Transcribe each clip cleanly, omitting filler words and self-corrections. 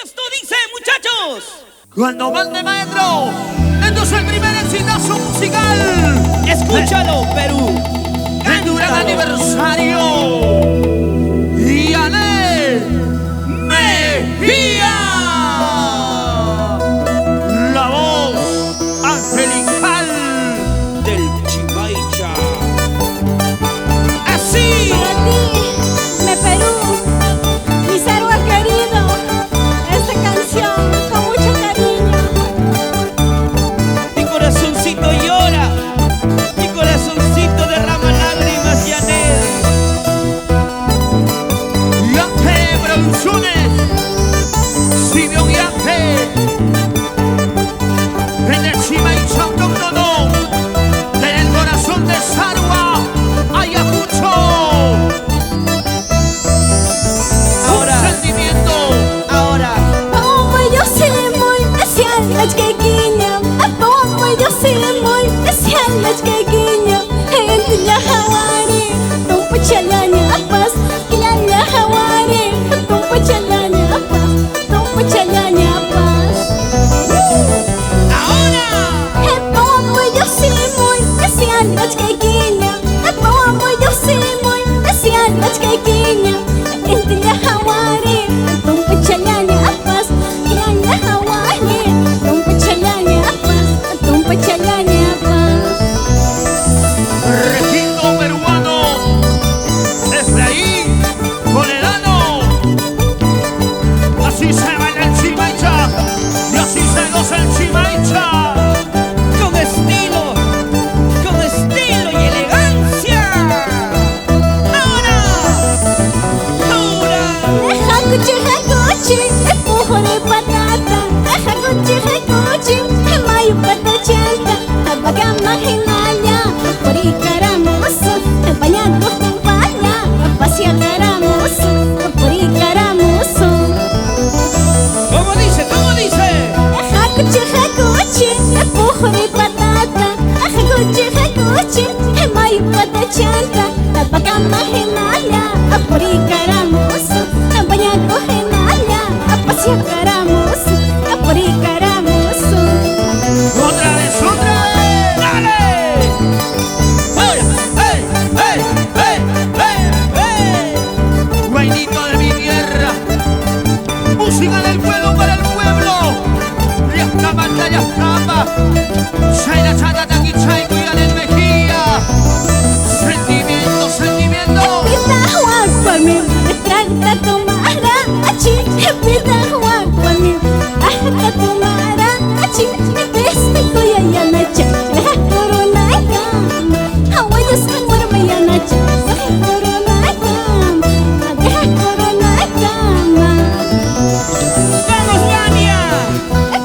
Esto dice, muchachos. Cuando mande maestro, entonces el primer exitazo musical. Escúchalo, Perú. En tu gran aniversario. Y Ale Mejía. La voz angelical del Chimaicha. Así. Para ti, me Perú, mis héroes queridos, esta canción con mucho cariño. Mi corazoncito llora, mi corazoncito derrama lágrimas y anhelos. Yante Producciones, Silvio Yante, en el Chimaicha autóctono, del corazón de Sarua, Ayacucho. Ahora. Un sentimiento. Ahora, Como yo soy muy especial, las quequiña. Como yo soy muy especial, las quequiña. En la Hawari, un puchalaña apas, la Hawari, un puchalaña apas, un puchalaña apas. Como yo soy muy especial, las quequiña. Como yo soy muy especial, las quequiña. En la Hawari, un puchalaña apas, la Hawari, un puchalaña apas, un puchalaña apas. Requinto peruano, Efraín Toledano. Así se baila el Chimaicha y así se goza el Chimaicha. con estilo y elegancia. Ahora, ahora. Hakuchi, empujo de patata. Hakuchi, mayo patachanta. Abagama hinaya, puri caramoso. Bañando con pala, pasia caramoso, puri caramoso. ¿Cómo dice? ¿Cómo dice? Hakuchi, empujo de patata. Hakuchi, mayo patachanta. Abagama hinaya, puri caramoso. Bañando hinaya, pasia caramoso, puri caramoso. Otra vez, dale. Ahora, Guainito de mi tierra, música del pueblo para el pueblo. Ya escapa. Chaira, chata, taqui, chay, cuidan en Mejía. Sentimiento, sentimiento. Pita huwag pamil, tragta tumara, achi. Pita huwag pamil, tumara, achi. Beste kuya yanacha, corona kam. Hawayas kamar yanacha, corona kam. Corona kam. ¡Vamos, Gania!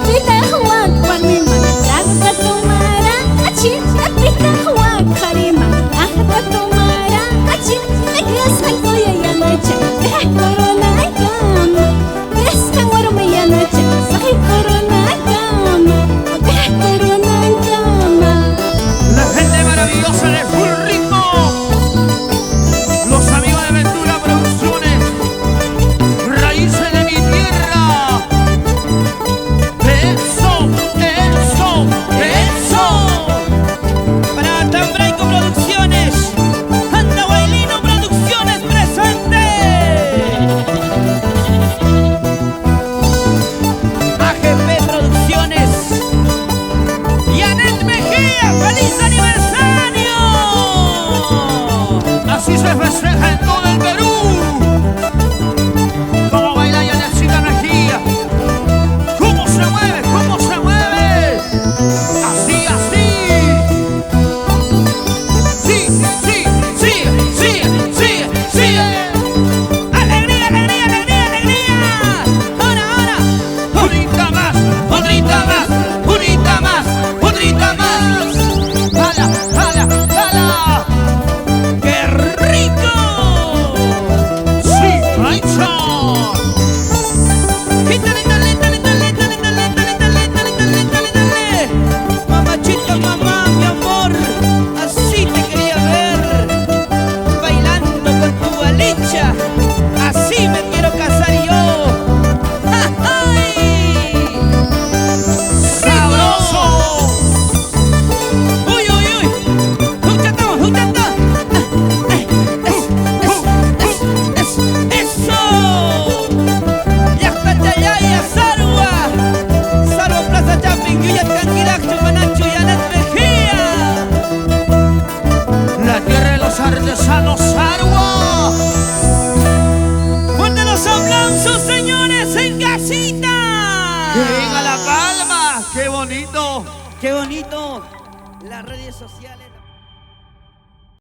Pita huwag pamil, tragta tumara, achi. Pita huwag harima, tumara, achi. Beste kuya yanacha, corona kam. Beste kuya yanacha, corona ¡Qué bonito! ¡Qué bonito! Las redes sociales.